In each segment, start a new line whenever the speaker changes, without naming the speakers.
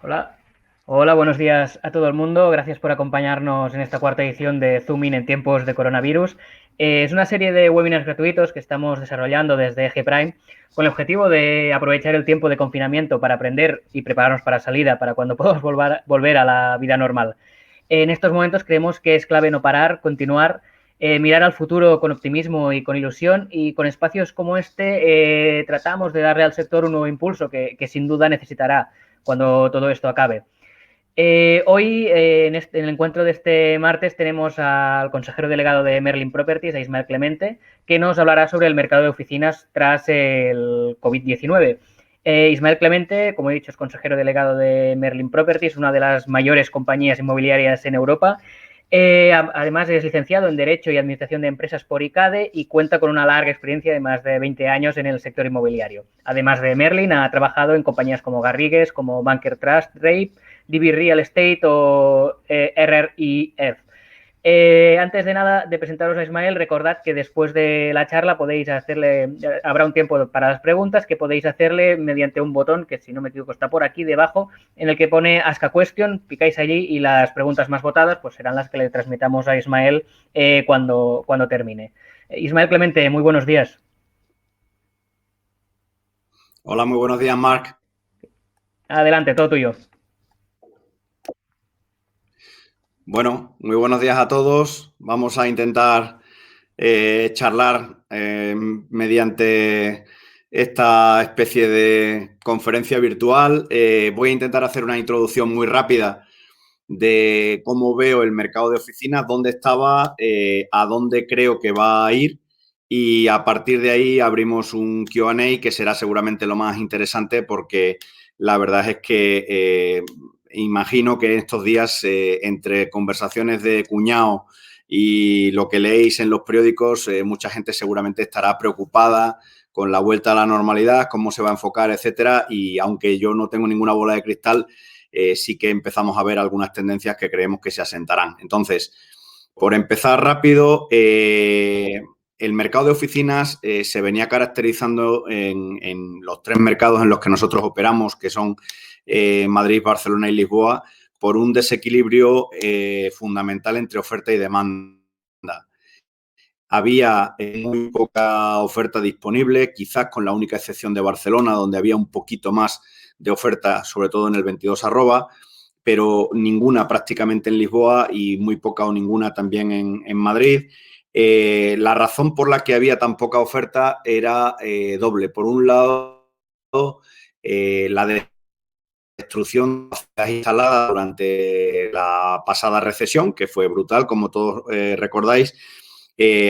Hola, hola, buenos días a todo el mundo. Gracias por acompañarnos en esta cuarta edición de Zooming en tiempos de coronavirus. Es una serie de webinars gratuitos que estamos desarrollando desde G Prime con el objetivo de aprovechar el tiempo de confinamiento para aprender y prepararnos para salida, para cuando podamos volver a la vida normal. En estos momentos creemos que es clave no parar, continuar, mirar al futuro con optimismo y con ilusión, y con espacios como este tratamos de darle al sector un nuevo impulso que sin duda necesitará cuando todo esto acabe. Hoy, en el encuentro de este martes, tenemos al consejero delegado de Merlin Properties, a Ismael Clemente, que nos hablará sobre el mercado de oficinas tras el COVID-19. Ismael Clemente, como he dicho, es consejero delegado de Merlin Properties, una de las mayores compañías inmobiliarias en Europa. Además, es licenciado en Derecho y Administración de Empresas por ICADE y cuenta con una larga experiencia de más de 20 años en el sector inmobiliario. Además de Merlin, ha trabajado en compañías como Garrigues, como Banker Trust, Drape, DB Real Estate o RRIF. Antes de nada de presentaros a Ismael, recordad que después de la charla podéis hacerle, habrá un tiempo para las preguntas que podéis hacerle mediante un botón que, si no me equivoco, está por aquí debajo, en el que pone Ask a Question, picáis allí y las preguntas más votadas pues serán las que le transmitamos a Ismael cuando termine. Ismael Clemente, muy buenos días.
Hola, muy buenos días, Marc.
Adelante, todo tuyo.
Bueno, muy buenos días a todos. Vamos a intentar charlar mediante esta especie de conferencia virtual. Voy a intentar hacer una introducción muy rápida de cómo veo el mercado de oficinas, dónde estaba, a dónde creo que va a ir, y a partir de ahí abrimos un Q&A que será seguramente lo más interesante, porque la verdad es que imagino que en estos días, entre conversaciones de cuñado y lo que leéis en los periódicos, mucha gente seguramente estará preocupada con la vuelta a la normalidad, cómo se va a enfocar, etcétera. Y aunque yo no tengo ninguna bola de cristal, sí que empezamos a ver algunas tendencias que creemos que se asentarán. Entonces, por empezar rápido, el mercado de oficinas se venía caracterizando en los tres mercados en los que nosotros operamos, que son Madrid, Barcelona y Lisboa, por un desequilibrio fundamental entre oferta y demanda. Había muy poca oferta disponible, quizás con la única excepción de Barcelona, donde había un poquito más de oferta, sobre todo en el 22 arroba, pero ninguna prácticamente en Lisboa y muy poca o ninguna también en Madrid. La razón por la que había tan poca oferta era doble. Por un lado, la destrucción instalada durante la pasada recesión, que fue brutal, como todos recordáis,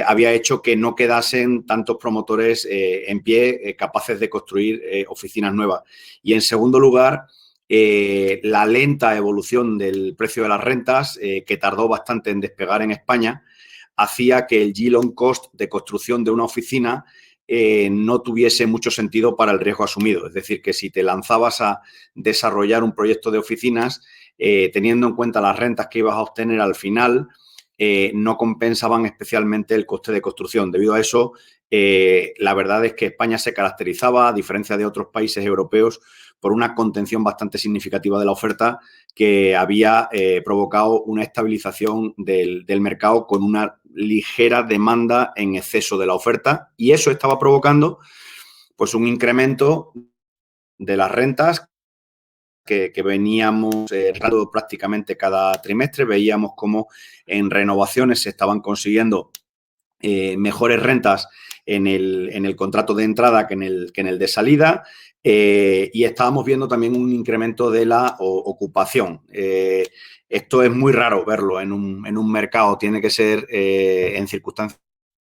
había hecho que no quedasen tantos promotores en pie capaces de construir oficinas nuevas. Y en segundo lugar, la lenta evolución del precio de las rentas, que tardó bastante en despegar en España, hacía que el yield on cost de construcción de una oficina no tuviese mucho sentido para el riesgo asumido. Es decir, que si te lanzabas a desarrollar un proyecto de oficinas, teniendo en cuenta las rentas que ibas a obtener al final, no compensaban especialmente el coste de construcción. Debido a eso, la verdad es que España se caracterizaba, a diferencia de otros países europeos, por una contención bastante significativa de la oferta, que había provocado una estabilización del mercado con una ligera demanda en exceso de la oferta, y eso estaba provocando pues un incremento de las rentas que veníamos prácticamente cada trimestre. Veíamos cómo en renovaciones se estaban consiguiendo mejores rentas en el contrato de entrada que en el de salida, y estábamos viendo también un incremento de la ocupación. Esto es muy raro verlo en un mercado. Tiene que ser en circunstancias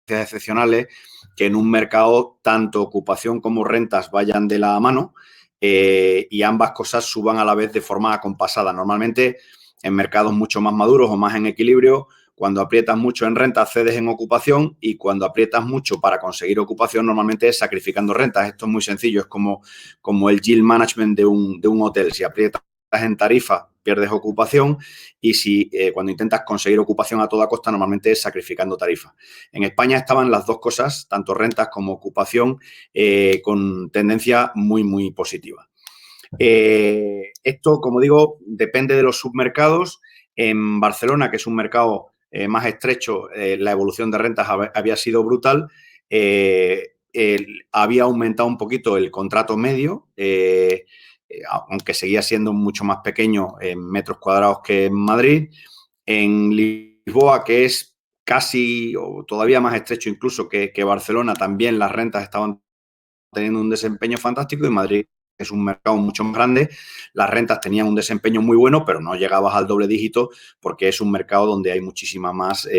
excepcionales que en un mercado tanto ocupación como rentas vayan de la mano, y ambas cosas suban a la vez de forma acompasada. Normalmente en mercados mucho más maduros o más en equilibrio, cuando aprietas mucho en renta, cedes en ocupación, y cuando aprietas mucho para conseguir ocupación, normalmente es sacrificando rentas. Esto es muy sencillo, es como el yield management de un hotel. Si aprietas en tarifa, pierdes ocupación, y si cuando intentas conseguir ocupación a toda costa, normalmente es sacrificando tarifa. En España estaban las dos cosas, tanto rentas como ocupación, con tendencia muy, muy positiva. Esto, como digo, depende de los submercados. En Barcelona, que es un mercado más estrecho, la evolución de rentas había sido brutal. Había aumentado un poquito el contrato medio, aunque seguía siendo mucho más pequeño en metros cuadrados que en Madrid. En Lisboa, que es casi o todavía más estrecho incluso que Barcelona, también las rentas estaban teniendo un desempeño fantástico, y Madrid es un mercado mucho más grande, las rentas tenían un desempeño muy bueno, pero no llegabas al doble dígito porque es un mercado donde hay muchísimas más,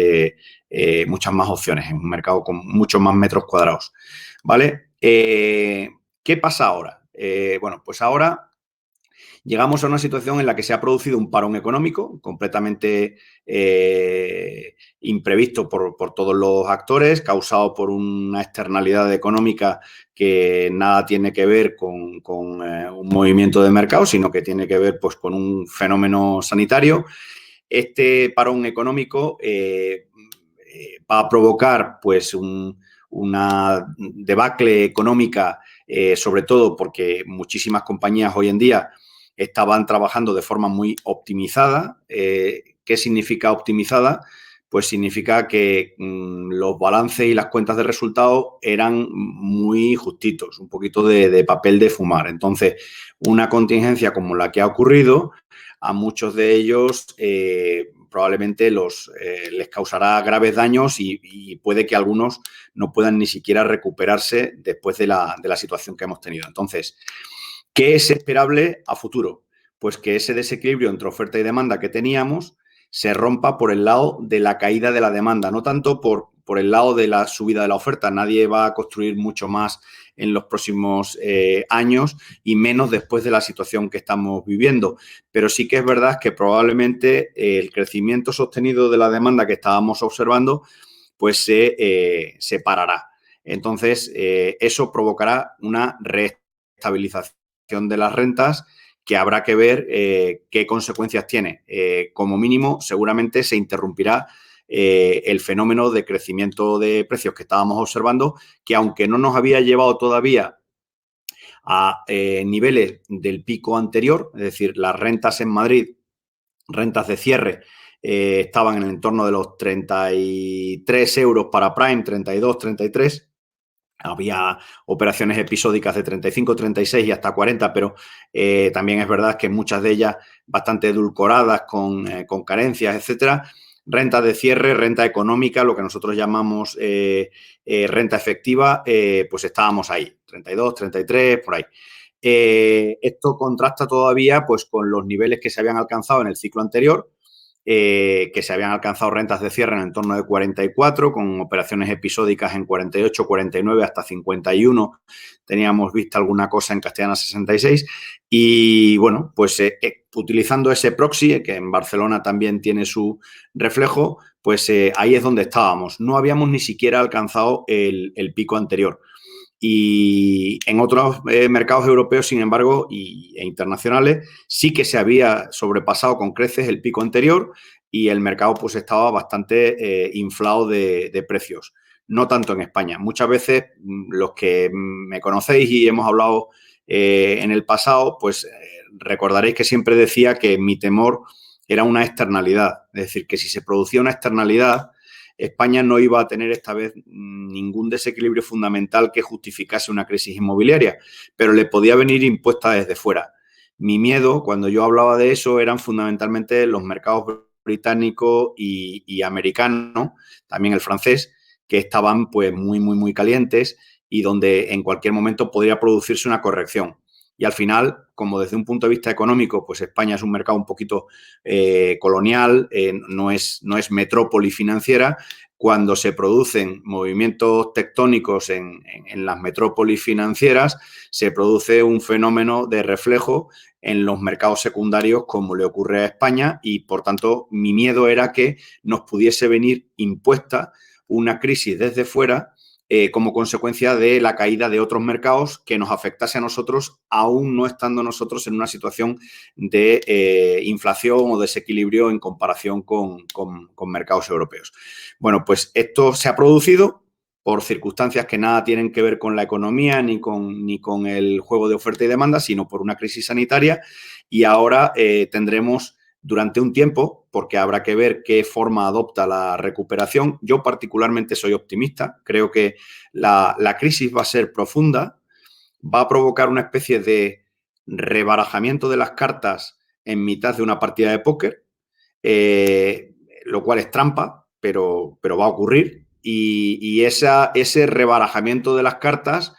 muchas más opciones, es un mercado con muchos más metros cuadrados, ¿vale? ¿Qué pasa ahora? Bueno, pues ahora llegamos a una situación en la que se ha producido un parón económico completamente imprevisto por todos los actores, causado por una externalidad económica que nada tiene que ver con un movimiento de mercado, sino que tiene que ver pues, con un fenómeno sanitario. Este parón económico va a provocar pues, una debacle económica, sobre todo porque muchísimas compañías hoy en día estaban trabajando de forma muy optimizada. ¿Qué significa optimizada? Pues significa que los balances y las cuentas de resultados eran muy justitos, un poquito de papel de fumar. Entonces, una contingencia como la que ha ocurrido, a muchos de ellos probablemente les causará graves daños y puede que algunos no puedan ni siquiera recuperarse después de la situación que hemos tenido. Entonces, ¿qué es esperable a futuro? Pues que ese desequilibrio entre oferta y demanda que teníamos se rompa por el lado de la caída de la demanda, no tanto por el lado de la subida de la oferta. Nadie va a construir mucho más en los próximos años y menos después de la situación que estamos viviendo. Pero sí que es verdad que probablemente el crecimiento sostenido de la demanda que estábamos observando pues se parará. Entonces, eso provocará una reestabilización de las rentas que habrá que ver qué consecuencias tiene. Como mínimo, seguramente se interrumpirá el fenómeno de crecimiento de precios que estábamos observando, que aunque no nos había llevado todavía a niveles del pico anterior, es decir, las rentas en Madrid, rentas de cierre, estaban en el entorno de los 33 euros para Prime, 32, 33. Había operaciones episódicas de 35, 36 y hasta 40, pero también es verdad que muchas de ellas bastante edulcoradas con carencias, etcétera. Renta de cierre, renta económica, lo que nosotros llamamos renta efectiva, pues estábamos ahí, 32, 33, por ahí. Esto contrasta todavía pues, con los niveles que se habían alcanzado en el ciclo anterior, que se habían alcanzado rentas de cierre en el entorno de 44, con operaciones episódicas en 48, 49 hasta 51. Teníamos vista alguna cosa en Castellana 66. Y bueno, pues utilizando ese proxy, que en Barcelona también tiene su reflejo, pues ahí es donde estábamos. No habíamos ni siquiera alcanzado el pico anterior. Y en otros mercados europeos, sin embargo, e internacionales, sí que se había sobrepasado con creces el pico anterior y el mercado pues estaba bastante inflado de precios. No tanto en España. Muchas veces los que me conocéis y hemos hablado en el pasado, pues recordaréis que siempre decía que mi temor era una externalidad. Es decir, que si se producía una externalidad, España no iba a tener esta vez ningún desequilibrio fundamental que justificase una crisis inmobiliaria, pero le podía venir impuesta desde fuera. Mi miedo, cuando yo hablaba de eso, eran fundamentalmente los mercados británico y americano, también el francés, que estaban pues muy calientes y donde en cualquier momento podría producirse una corrección. Y al final, como desde un punto de vista económico, pues España es un mercado un poquito colonial, no es metrópoli financiera. Cuando se producen movimientos tectónicos en las metrópolis financieras, se produce un fenómeno de reflejo en los mercados secundarios como le ocurre a España y, por tanto, mi miedo era que nos pudiese venir impuesta una crisis desde fuera como consecuencia de la caída de otros mercados que nos afectase a nosotros, aún no estando nosotros en una situación de inflación o desequilibrio en comparación con mercados europeos. Bueno, pues esto se ha producido por circunstancias que nada tienen que ver con la economía ni con el juego de oferta y demanda, sino por una crisis sanitaria. Y ahora tendremos durante un tiempo, porque habrá que ver qué forma adopta la recuperación. Yo particularmente soy optimista. Creo que la crisis va a ser profunda, va a provocar una especie de rebarajamiento de las cartas en mitad de una partida de póker, lo cual es trampa, pero va a ocurrir. Y ese rebarajamiento de las cartas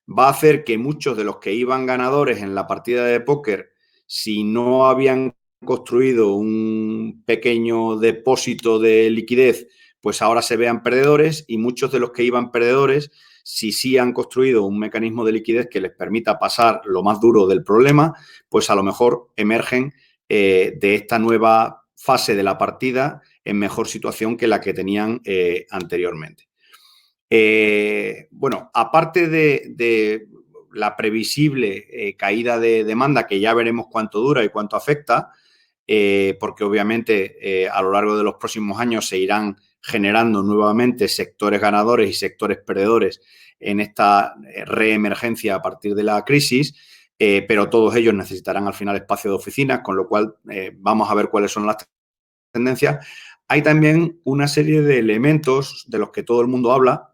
va a hacer que muchos de los que iban ganadores en la partida de póker, si no habían construido un pequeño depósito de liquidez, pues ahora se vean perdedores, y muchos de los que iban perdedores, si sí han construido un mecanismo de liquidez que les permita pasar lo más duro del problema, pues a lo mejor emergen de esta nueva fase de la partida en mejor situación que la que tenían anteriormente. Bueno, aparte de la previsible caída de demanda, que ya veremos cuánto dura y cuánto afecta, porque obviamente a lo largo de los próximos años se irán generando nuevamente sectores ganadores y sectores perdedores en esta reemergencia a partir de la crisis, pero todos ellos necesitarán al final espacio de oficinas, con lo cual vamos a ver cuáles son las tendencias. Hay también una serie de elementos de los que todo el mundo habla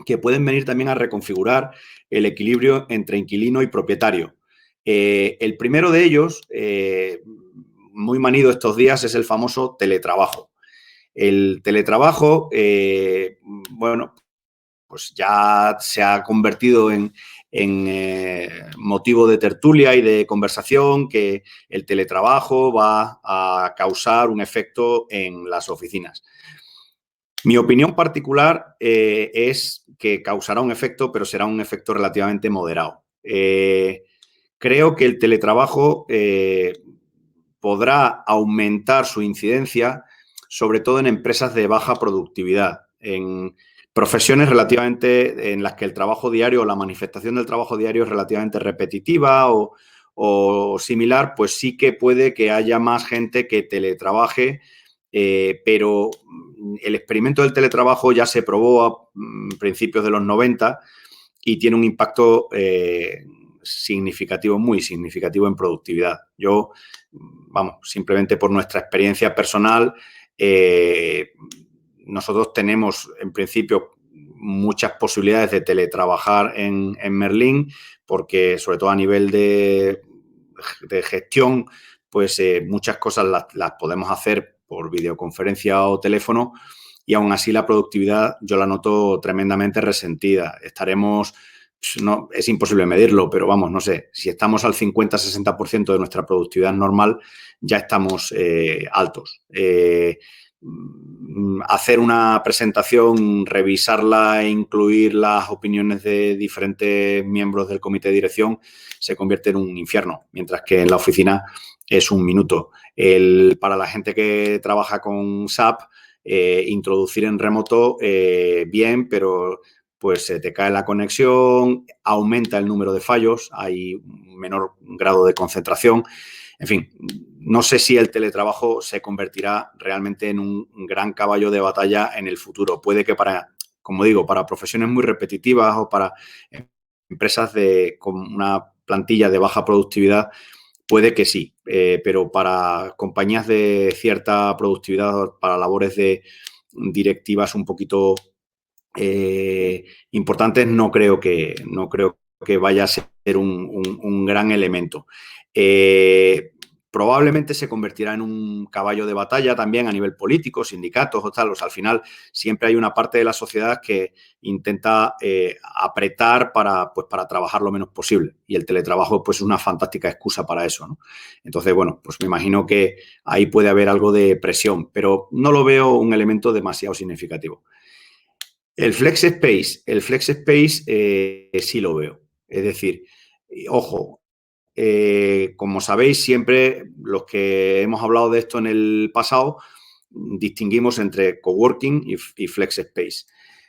que pueden venir también a reconfigurar el equilibrio entre inquilino y propietario. El primero de ellos, muy manido estos días, es el famoso teletrabajo. El teletrabajo, bueno, pues ya se ha convertido en motivo de tertulia y de conversación, que el teletrabajo va a causar un efecto en las oficinas. Mi opinión particular es que causará un efecto, pero será un efecto relativamente moderado. Creo que el teletrabajo podrá aumentar su incidencia, sobre todo en empresas de baja productividad, en profesiones relativamente en las que el trabajo diario o la manifestación del trabajo diario es relativamente repetitiva o similar, pues sí que puede que haya más gente que teletrabaje, pero el experimento del teletrabajo ya se probó a principios de los 90 y tiene un impacto significativo, muy significativo en productividad. Yo, vamos, simplemente por nuestra experiencia personal, nosotros tenemos en principio muchas posibilidades de teletrabajar en Merlín, porque sobre todo a nivel de gestión, pues muchas cosas las podemos hacer por videoconferencia o teléfono, y aún así la productividad yo la noto tremendamente resentida. Estaremos, no, es imposible medirlo, pero vamos, no sé, si estamos al 50-60% de nuestra productividad normal, ya estamos altos. Hacer una presentación, revisarla e incluir las opiniones de diferentes miembros del comité de dirección se convierte en un infierno, mientras que en la oficina es un minuto. Para la gente que trabaja con SAP, introducir en remoto, bien, pero pues se te cae la conexión, aumenta el número de fallos, hay un menor grado de concentración. En fin, no sé si el teletrabajo se convertirá realmente en un gran caballo de batalla en el futuro. Puede que como digo, para profesiones muy repetitivas o para empresas con una plantilla de baja productividad, puede que sí, pero para compañías de cierta productividad, para labores de directivas un poquito importantes, no creo que vaya a ser un gran elemento. Probablemente se convertirá en un caballo de batalla también a nivel político, sindicatos o tal. O sea, al final siempre hay una parte de la sociedad que intenta apretar para trabajar lo menos posible, y el teletrabajo pues es una fantástica excusa para eso, ¿no? Entonces, bueno, pues me imagino que ahí puede haber algo de presión, pero no lo veo un elemento demasiado significativo. El flex space sí lo veo. Es decir, ojo, como sabéis, siempre los que hemos hablado de esto en el pasado distinguimos entre coworking y flex space.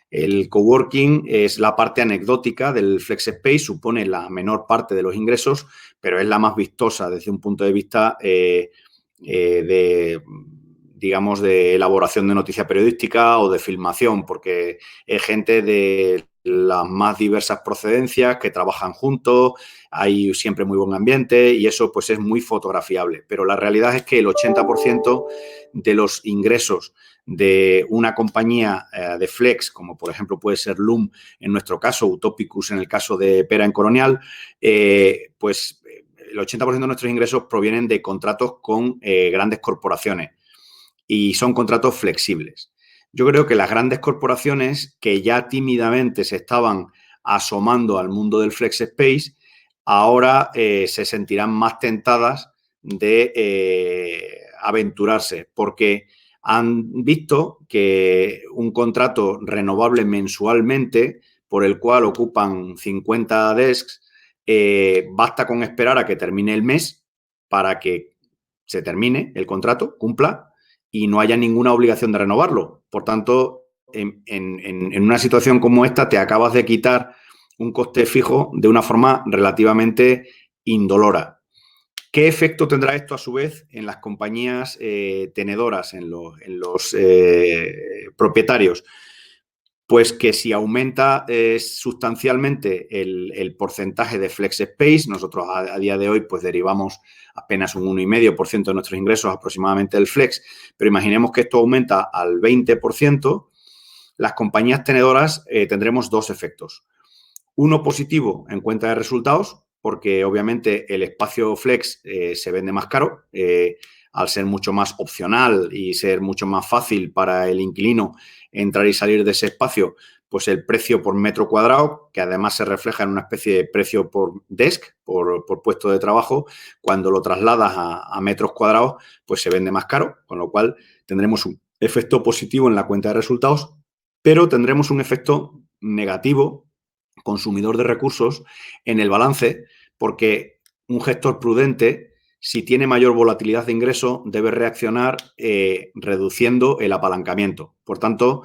El coworking es la parte anecdótica del flex space, supone la menor parte de los ingresos, pero es la más vistosa desde un punto de vista de digamos, de elaboración de noticia periodística o de filmación, porque es gente de las más diversas procedencias que trabajan juntos, hay siempre muy buen ambiente y eso pues es muy fotografiable. Pero la realidad es que el 80% de los ingresos de una compañía de flex, como por ejemplo puede ser Loom en nuestro caso, Utopicus en el caso de Pera en Coronial, pues el 80% de nuestros ingresos provienen de contratos con grandes corporaciones y son contratos flexibles. Yo creo que las grandes corporaciones que ya tímidamente se estaban asomando al mundo del flex space, ahora se sentirán más tentadas de aventurarse, porque han visto que un contrato renovable mensualmente, por el cual ocupan 50 desks, basta con esperar a que termine el mes para que se termine el contrato, cumpla, y no haya ninguna obligación de renovarlo. Por tanto, en una situación como esta, te acabas de quitar un coste fijo de una forma relativamente indolora. ¿Qué efecto tendrá esto, a su vez, en las compañías tenedoras, en los propietarios? Pues que si aumenta sustancialmente el porcentaje de flex space, nosotros a día de hoy pues derivamos apenas un 1,5% de nuestros ingresos aproximadamente del flex, pero imaginemos que esto aumenta al 20%, las compañías tenedoras tendremos dos efectos. Uno positivo en cuenta de resultados, porque obviamente el espacio flex se vende más caro, al ser mucho más opcional y ser mucho más fácil para el inquilino entrar y salir de ese espacio, pues el precio por metro cuadrado, que además se refleja en una especie de precio por desk, por puesto de trabajo, cuando lo trasladas a metros cuadrados, pues se vende más caro, con lo cual tendremos un efecto positivo en la cuenta de resultados, pero tendremos un efecto negativo, consumidor de recursos, en el balance, porque un gestor prudente, si tiene mayor volatilidad de ingreso, debe reaccionar reduciendo el apalancamiento. Por tanto,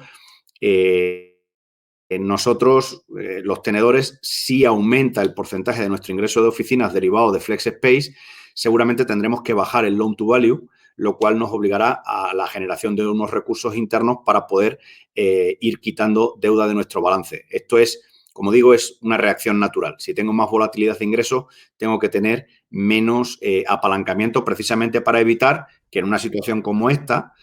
nosotros, los tenedores, si aumenta el porcentaje de nuestro ingreso de oficinas derivado de flex space, seguramente tendremos que bajar el loan to value, lo cual nos obligará a la generación de unos recursos internos para poder ir quitando deuda de nuestro balance. Esto es, como digo, es una reacción natural. Si tengo más volatilidad de ingresos, tengo que tener menos apalancamiento, precisamente para evitar que en una situación como esta,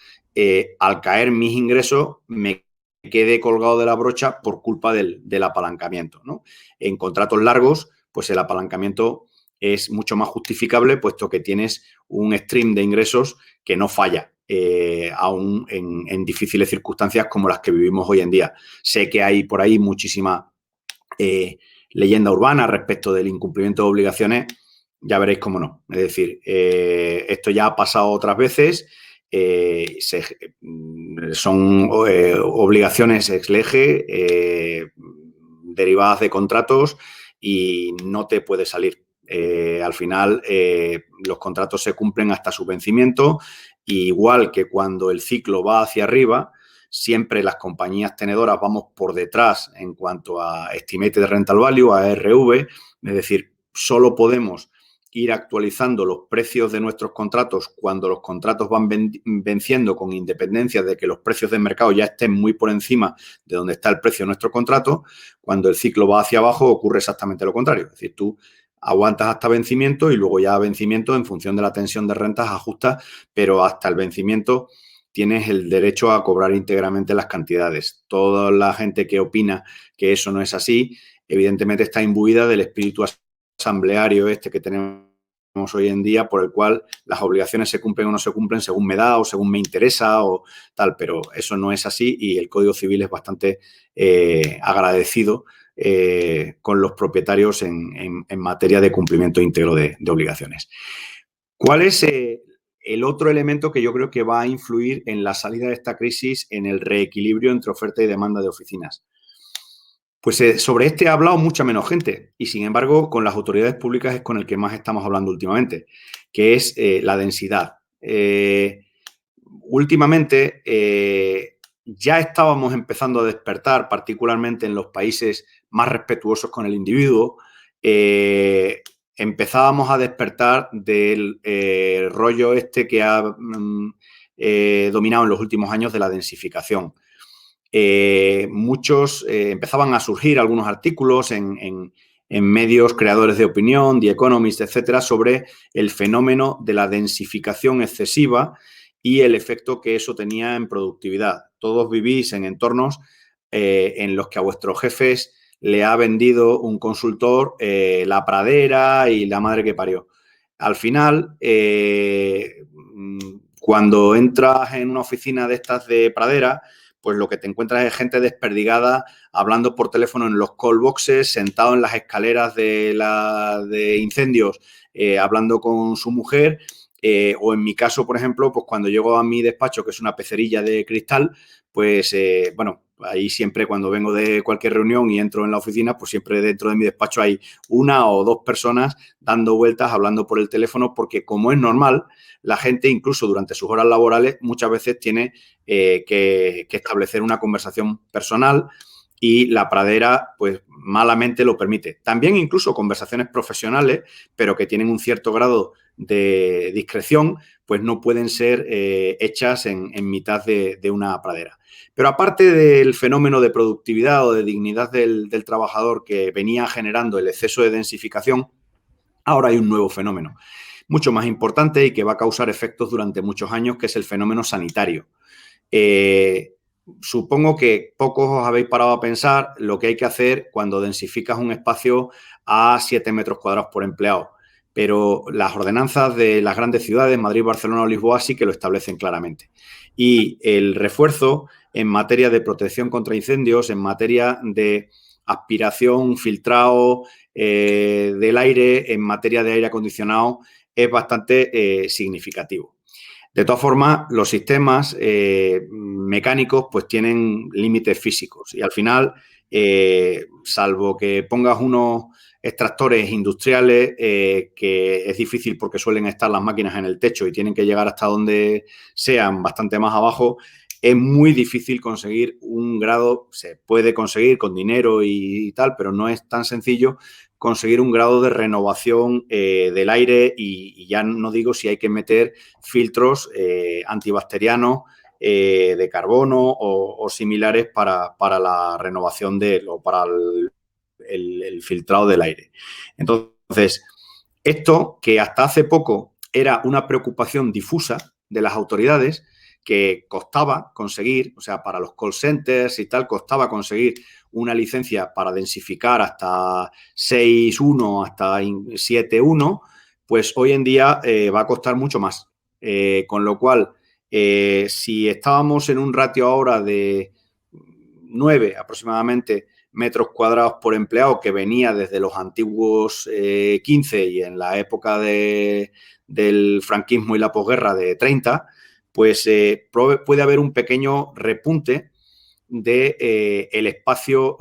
al caer mis ingresos, me quede colgado de la brocha por culpa del apalancamiento, ¿no? En contratos largos, pues el apalancamiento es mucho más justificable, puesto que tienes un stream de ingresos que no falla, aún en difíciles circunstancias como las que vivimos hoy en día. Sé que hay por ahí muchísima leyenda urbana respecto del incumplimiento de obligaciones, ya veréis cómo no. Es decir, esto ya ha pasado otras veces. Son obligaciones ex lege, derivadas de contratos, y no te puede salir. Al final, los contratos se cumplen hasta su vencimiento, igual que cuando el ciclo va hacia arriba, siempre las compañías tenedoras vamos por detrás en cuanto a Estimated Rental Value, a RV, es decir, solo podemos ir actualizando los precios de nuestros contratos cuando los contratos van venciendo, con independencia de que los precios de mercado ya estén muy por encima de donde está el precio de nuestro contrato. Cuando el ciclo va hacia abajo ocurre exactamente lo contrario. Es decir, tú aguantas hasta vencimiento y luego ya a vencimiento, en función de la tensión de rentas, ajustas, pero hasta el vencimiento tienes el derecho a cobrar íntegramente las cantidades. Toda la gente que opina que eso no es así, evidentemente está imbuida del espíritu asambleario este que tenemos hoy en día, por el cual las obligaciones se cumplen o no se cumplen según me da o según me interesa o tal, pero eso no es así, y el Código Civil es bastante agradecido con los propietarios en materia de cumplimiento íntegro de obligaciones. ¿Cuál es el otro elemento que yo creo que va a influir en la salida de esta crisis, en el reequilibrio entre oferta y demanda de oficinas? Pues sobre este ha hablado mucha menos gente, y sin embargo con las autoridades públicas es con el que más estamos hablando últimamente, que es la densidad. Últimamente ya estábamos empezando a despertar, particularmente en los países más respetuosos con el individuo. Empezábamos a despertar del rollo este que ha dominado en los últimos años de la densificación. Muchos empezaban a surgir algunos artículos en medios creadores de opinión, The Economist, etcétera, sobre el fenómeno de la densificación excesiva y el efecto que eso tenía en productividad. Todos vivís en entornos en los que a vuestros jefes le ha vendido un consultor la pradera y la madre que parió. Al final, cuando entras en una oficina de estas de pradera, pues lo que te encuentras es gente desperdigada hablando por teléfono en los call boxes, sentado en las escaleras de incendios, hablando con su mujer. O en mi caso, por ejemplo, pues cuando llego a mi despacho, que es una pecerilla de cristal, pues, bueno, ahí siempre cuando vengo de cualquier reunión y entro en la oficina, pues siempre dentro de mi despacho hay una o dos personas dando vueltas, hablando por el teléfono, porque como es normal, la gente, incluso durante sus horas laborales, muchas veces tiene que establecer una conversación personal y la pradera, pues, malamente lo permite. También incluso conversaciones profesionales, pero que tienen un cierto grado de discreción, pues no pueden ser hechas en mitad de una pradera. Pero aparte del fenómeno de productividad o de dignidad del trabajador que venía generando el exceso de densificación, ahora hay un nuevo fenómeno, mucho más importante y que va a causar efectos durante muchos años, que es el fenómeno sanitario. Supongo que pocos os habéis parado a pensar lo que hay que hacer cuando densificas un espacio a 7 metros cuadrados por empleado. Pero las ordenanzas de las grandes ciudades, Madrid, Barcelona o Lisboa, sí que lo establecen claramente. Y el refuerzo en materia de protección contra incendios, en materia de aspiración, filtrado del aire, en materia de aire acondicionado, es bastante significativo. De todas formas, los sistemas mecánicos pues tienen límites físicos y al final, salvo que pongas unos extractores industriales, que es difícil porque suelen estar las máquinas en el techo y tienen que llegar hasta donde sean, bastante más abajo, es muy difícil conseguir un grado, se puede conseguir con dinero y tal, pero no es tan sencillo conseguir un grado de renovación del aire y ya no digo si hay que meter filtros antibacterianos de carbono o similares para la renovación o para el filtrado del aire. Entonces, esto que hasta hace poco era una preocupación difusa de las autoridades, que costaba conseguir, o sea, para los call centers y tal, costaba conseguir una licencia para densificar hasta 6.1, hasta 7.1, pues hoy en día va a costar mucho más. Con lo cual, si estábamos en un ratio ahora de 9 aproximadamente metros cuadrados por empleado, que venía desde los antiguos 15 y en la época del franquismo y la posguerra de 30, pues puede haber un pequeño repunte de el espacio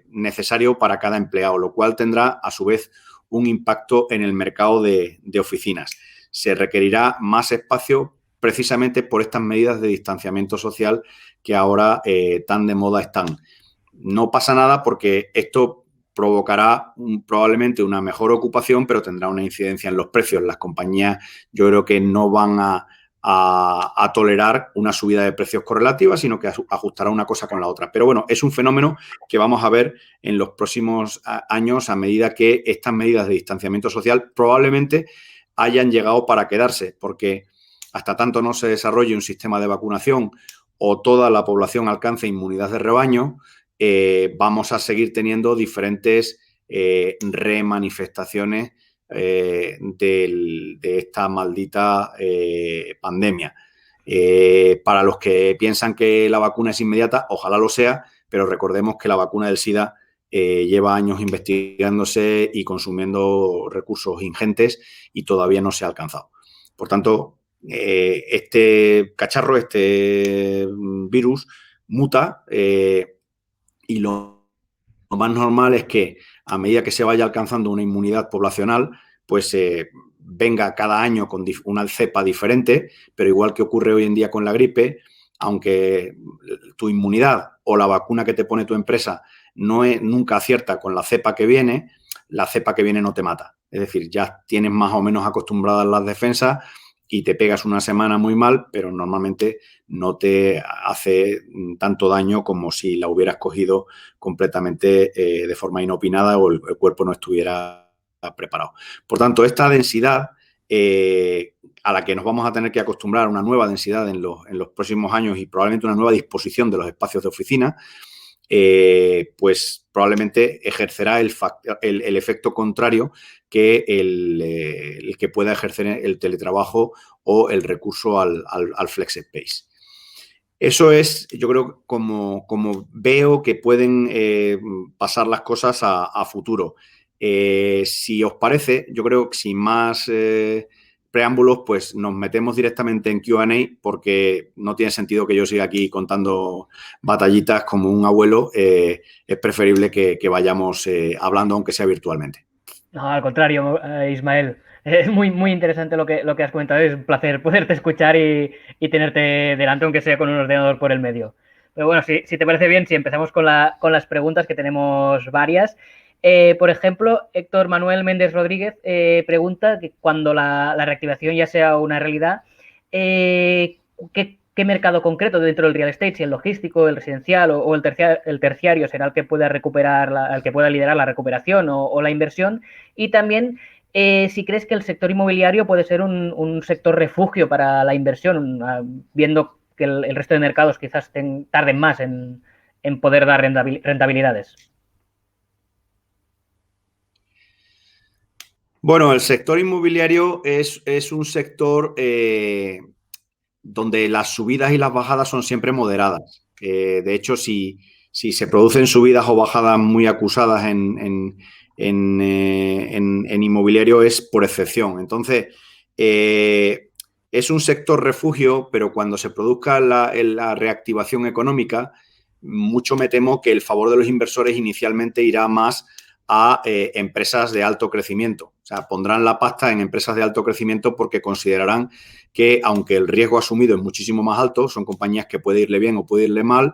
necesario para cada empleado, lo cual tendrá a su vez un impacto en el mercado de oficinas. Se requerirá más espacio precisamente por estas medidas de distanciamiento social que ahora tan de moda están. No pasa nada porque esto provocará probablemente una mejor ocupación, pero tendrá una incidencia en los precios. Las compañías, yo creo que no van a tolerar una subida de precios correlativa, sino que ajustará una cosa con la otra. Pero bueno, es un fenómeno que vamos a ver en los próximos años a medida que estas medidas de distanciamiento social probablemente hayan llegado para quedarse, porque hasta tanto no se desarrolle un sistema de vacunación o toda la población alcance inmunidad de rebaño, vamos a seguir teniendo diferentes remanifestaciones de esta maldita pandemia. Para los que piensan que la vacuna es inmediata, ojalá lo sea, pero recordemos que la vacuna del SIDA lleva años investigándose y consumiendo recursos ingentes y todavía no se ha alcanzado. Por tanto, este cacharro, este virus, muta y lo más normal es que a medida que se vaya alcanzando una inmunidad poblacional, pues venga cada año con una cepa diferente, pero igual que ocurre hoy en día con la gripe, aunque tu inmunidad o la vacuna que te pone tu empresa no es nunca acierta con la cepa que viene no te mata. Es decir, ya tienes más o menos acostumbradas las defensas y te pegas una semana muy mal, pero normalmente no te hace tanto daño como si la hubieras cogido completamente de forma inopinada o el cuerpo no estuviera preparado. Por tanto, esta densidad a la que nos vamos a tener que acostumbrar, una nueva densidad en los próximos años y probablemente una nueva disposición de los espacios de oficina, pues probablemente ejercerá el efecto contrario que el que pueda ejercer el teletrabajo o el recurso al flex space. Eso es, yo creo, como veo que pueden pasar las cosas a futuro. Si os parece, yo creo que sin más preámbulos, pues nos metemos directamente en Q&A porque no tiene sentido que yo siga aquí contando batallitas como un abuelo. Es preferible que vayamos hablando, aunque sea virtualmente.
No, al contrario, Ismael. Es muy interesante lo que has comentado. Es un placer poderte escuchar y tenerte delante, aunque sea con un ordenador por el medio. Pero bueno, si te parece bien, si empezamos con las preguntas, que tenemos varias. Por ejemplo, Héctor Manuel Méndez Rodríguez pregunta que cuando la reactivación ya sea una realidad, ¿qué mercado concreto dentro del real estate, si el logístico, el residencial o el terciario será el que pueda recuperar, el que pueda liderar la recuperación o la inversión? Y también si crees que el sector inmobiliario puede ser un sector refugio para la inversión, viendo que el resto de mercados quizás tarden más en poder dar rentabilidades.
Bueno, el sector inmobiliario es un sector donde las subidas y las bajadas son siempre moderadas. De hecho, si se producen subidas o bajadas muy acusadas en inmobiliario es por excepción. Entonces, es un sector refugio, pero cuando se produzca la reactivación económica, mucho me temo que el favor de los inversores inicialmente irá más a empresas de alto crecimiento. O sea, pondrán la pasta en empresas de alto crecimiento porque considerarán que, aunque el riesgo asumido es muchísimo más alto, son compañías que puede irle bien o puede irle mal,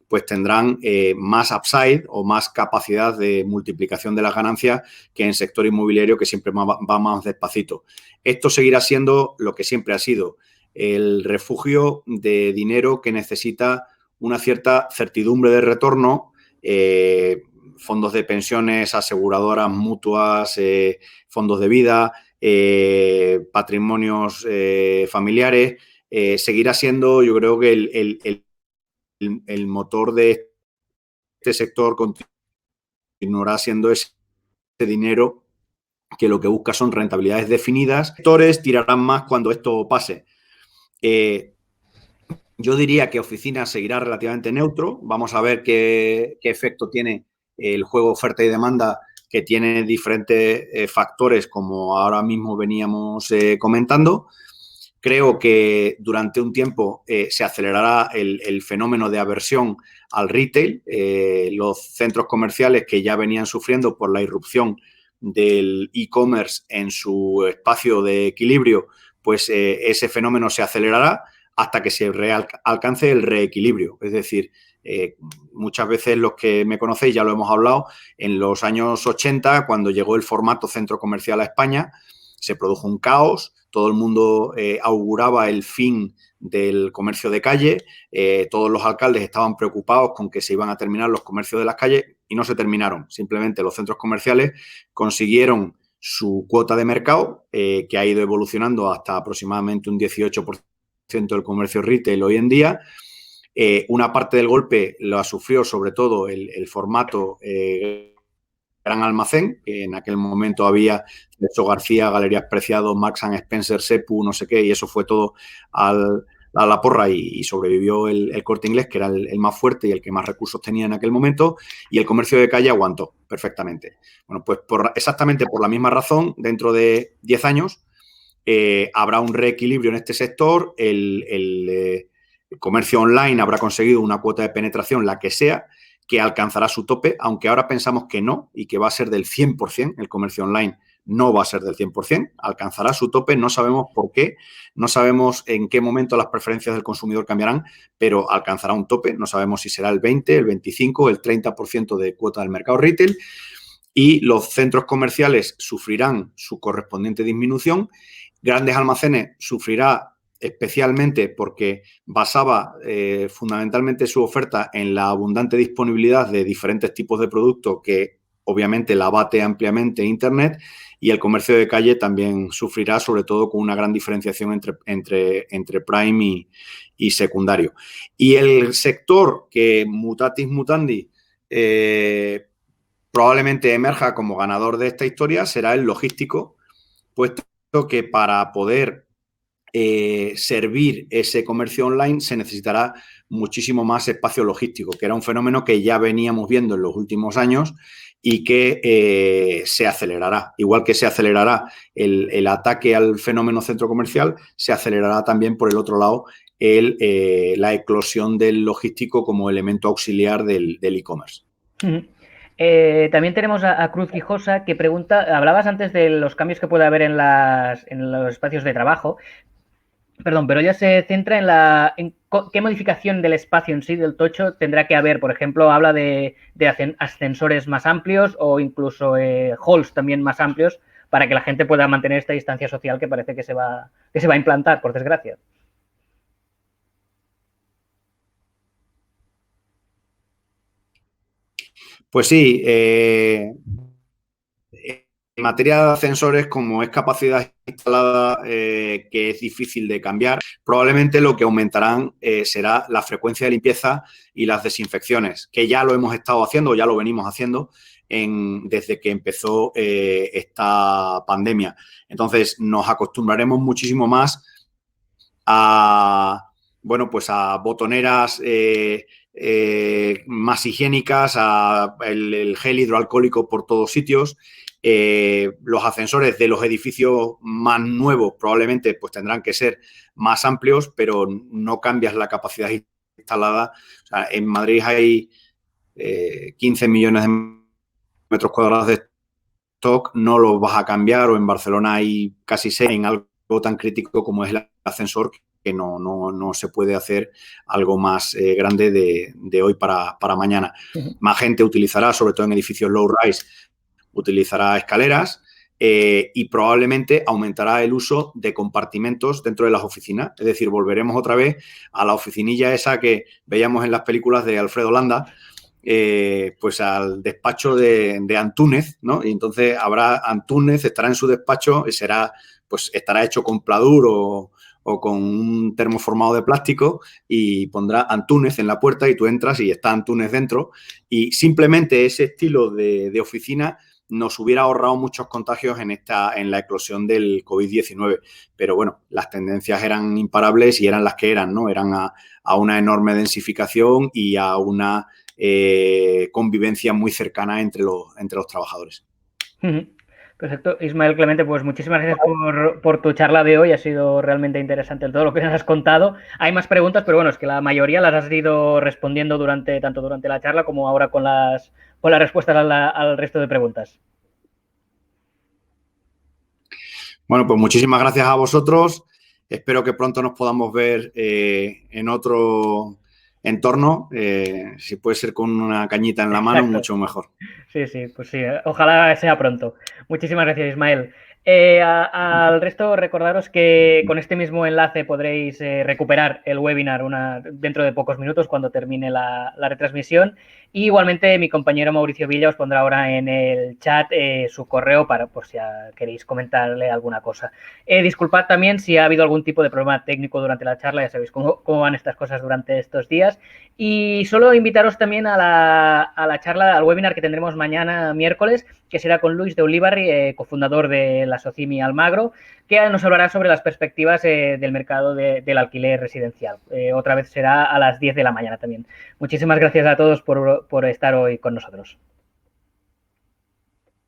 pues tendrán más upside o más capacidad de multiplicación de las ganancias que en sector inmobiliario, que siempre va más despacito. Esto seguirá siendo lo que siempre ha sido, el refugio de dinero que necesita una cierta certidumbre de retorno, fondos de pensiones, aseguradoras mutuas, fondos de vida, patrimonios familiares. Seguirá siendo, yo creo que el motor de este sector continuará siendo ese dinero que lo que busca son rentabilidades definidas. Los sectores tirarán más cuando esto pase. Yo diría que oficina seguirá relativamente neutro. Vamos a ver qué efecto tiene el juego oferta y demanda, que tiene diferentes factores, como ahora mismo veníamos comentando. Creo que durante un tiempo se acelerará el fenómeno de aversión al retail. Los centros comerciales que ya venían sufriendo por la irrupción del e-commerce en su espacio de equilibrio, pues ese fenómeno se acelerará hasta que se alcance el reequilibrio. Es decir, muchas veces los que me conocéis ya lo hemos hablado, en los años 80, cuando llegó el formato centro comercial a España, se produjo un caos, todo el mundo auguraba el fin del comercio de calle, todos los alcaldes estaban preocupados con que se iban a terminar los comercios de las calles y no se terminaron. Simplemente los centros comerciales consiguieron su cuota de mercado, que ha ido evolucionando hasta aproximadamente un 18% del comercio retail hoy en día. Una parte del golpe lo sufrió sobre todo el formato gran almacén, que en aquel momento había Celso García, Galerías Preciado, Marks & Spencer, Sepu, no sé qué, y eso fue todo a la porra y sobrevivió el Corte Inglés, que era el más fuerte y el que más recursos tenía en aquel momento, y el comercio de calle aguantó perfectamente. Bueno, pues exactamente por la misma razón, dentro de 10 años habrá un reequilibrio en este sector, el comercio online habrá conseguido una cuota de penetración, la que sea, que alcanzará su tope, aunque ahora pensamos que no y que va a ser del 100%, el comercio online no va a ser del 100%, alcanzará su tope, no sabemos por qué, no sabemos en qué momento las preferencias del consumidor cambiarán, pero alcanzará un tope, no sabemos si será el 20, el 25, el 30% de cuota del mercado retail, y los centros comerciales sufrirán su correspondiente disminución Grandes almacenes sufrirá especialmente porque basaba fundamentalmente su oferta en la abundante disponibilidad de diferentes tipos de productos que obviamente la bate ampliamente Internet, y el comercio de calle también sufrirá, sobre todo con una gran diferenciación entre prime y secundario. Y el sector que mutatis mutandi probablemente emerja como ganador de esta historia será el logístico, puesto que para poder servir ese comercio online se necesitará muchísimo más espacio logístico, que era un fenómeno que ya veníamos viendo en los últimos años y que se acelerará. Igual que se acelerará el ataque al fenómeno centro comercial, se acelerará también por el otro lado la eclosión del logístico como elemento auxiliar del e-commerce.
También tenemos a Cruz Guijosa que pregunta, hablabas antes de los cambios que puede haber en los espacios de trabajo. Perdón, pero ella se centra en qué modificación del espacio en sí, del tocho, tendrá que haber. Por ejemplo, habla de ascensores más amplios o incluso halls también más amplios para que la gente pueda mantener esta distancia social que parece que se va a implantar, por desgracia.
Pues sí, en materia de ascensores, como es capacidad instalada que es difícil de cambiar, probablemente lo que aumentarán será la frecuencia de limpieza y las desinfecciones, que ya lo hemos estado haciendo, ya lo venimos haciendo desde que empezó esta pandemia. Entonces, nos acostumbraremos muchísimo más a, bueno, pues a botoneras más higiénicas, a el gel hidroalcohólico por todos sitios. Los ascensores de los edificios más nuevos probablemente pues tendrán que ser más amplios, pero no cambias la capacidad instalada. O sea, en Madrid hay 15 millones de metros cuadrados de stock, no los vas a cambiar, o en Barcelona hay casi 6 en algo tan crítico como es el ascensor, que no se puede hacer algo más grande de hoy para mañana. Más gente utilizará, sobre todo en edificios low-rise, utilizará escaleras y probablemente aumentará el uso de compartimentos dentro de las oficinas. Es decir, volveremos otra vez a la oficinilla esa que veíamos en las películas de Alfredo Landa, pues al despacho de Antúnez, ¿no? Y entonces Antúnez estará en su despacho y estará hecho con pladur o con un termoformado de plástico, y pondrá Antúnez en la puerta y tú entras y está Antúnez dentro, y simplemente ese estilo de oficina nos hubiera ahorrado muchos contagios en la eclosión del COVID-19. Pero bueno, las tendencias eran imparables y eran las que eran, ¿no? Eran a una enorme densificación y a una convivencia muy cercana entre los trabajadores.
Perfecto. Ismael Clemente, pues muchísimas gracias por tu charla de hoy. Ha sido realmente interesante todo lo que nos has contado. Hay más preguntas, pero bueno, es que la mayoría las has ido respondiendo tanto durante la charla como ahora con las respuestas al resto de preguntas.
Bueno, pues muchísimas gracias a vosotros. Espero que pronto nos podamos ver en otro entorno. Si puede ser con una cañita en la mano, mucho mejor.
Sí, pues sí, ojalá sea pronto. Muchísimas gracias, Ismael. Al resto, recordaros que con este mismo enlace podréis recuperar el webinar dentro de pocos minutos cuando termine la retransmisión. Y igualmente mi compañero Mauricio Villa os pondrá ahora en el chat su correo por si queréis comentarle alguna cosa. Disculpad también si ha habido algún tipo de problema técnico durante la charla, ya sabéis cómo van estas cosas durante estos días. Y solo invitaros también a la charla, al webinar que tendremos mañana miércoles, que será con Luis de Ulibarri, cofundador de la Socimi Almagro, que nos hablará sobre las perspectivas del mercado del alquiler residencial. Otra vez será a las 10 de la mañana también. Muchísimas gracias a todos por estar hoy con nosotros.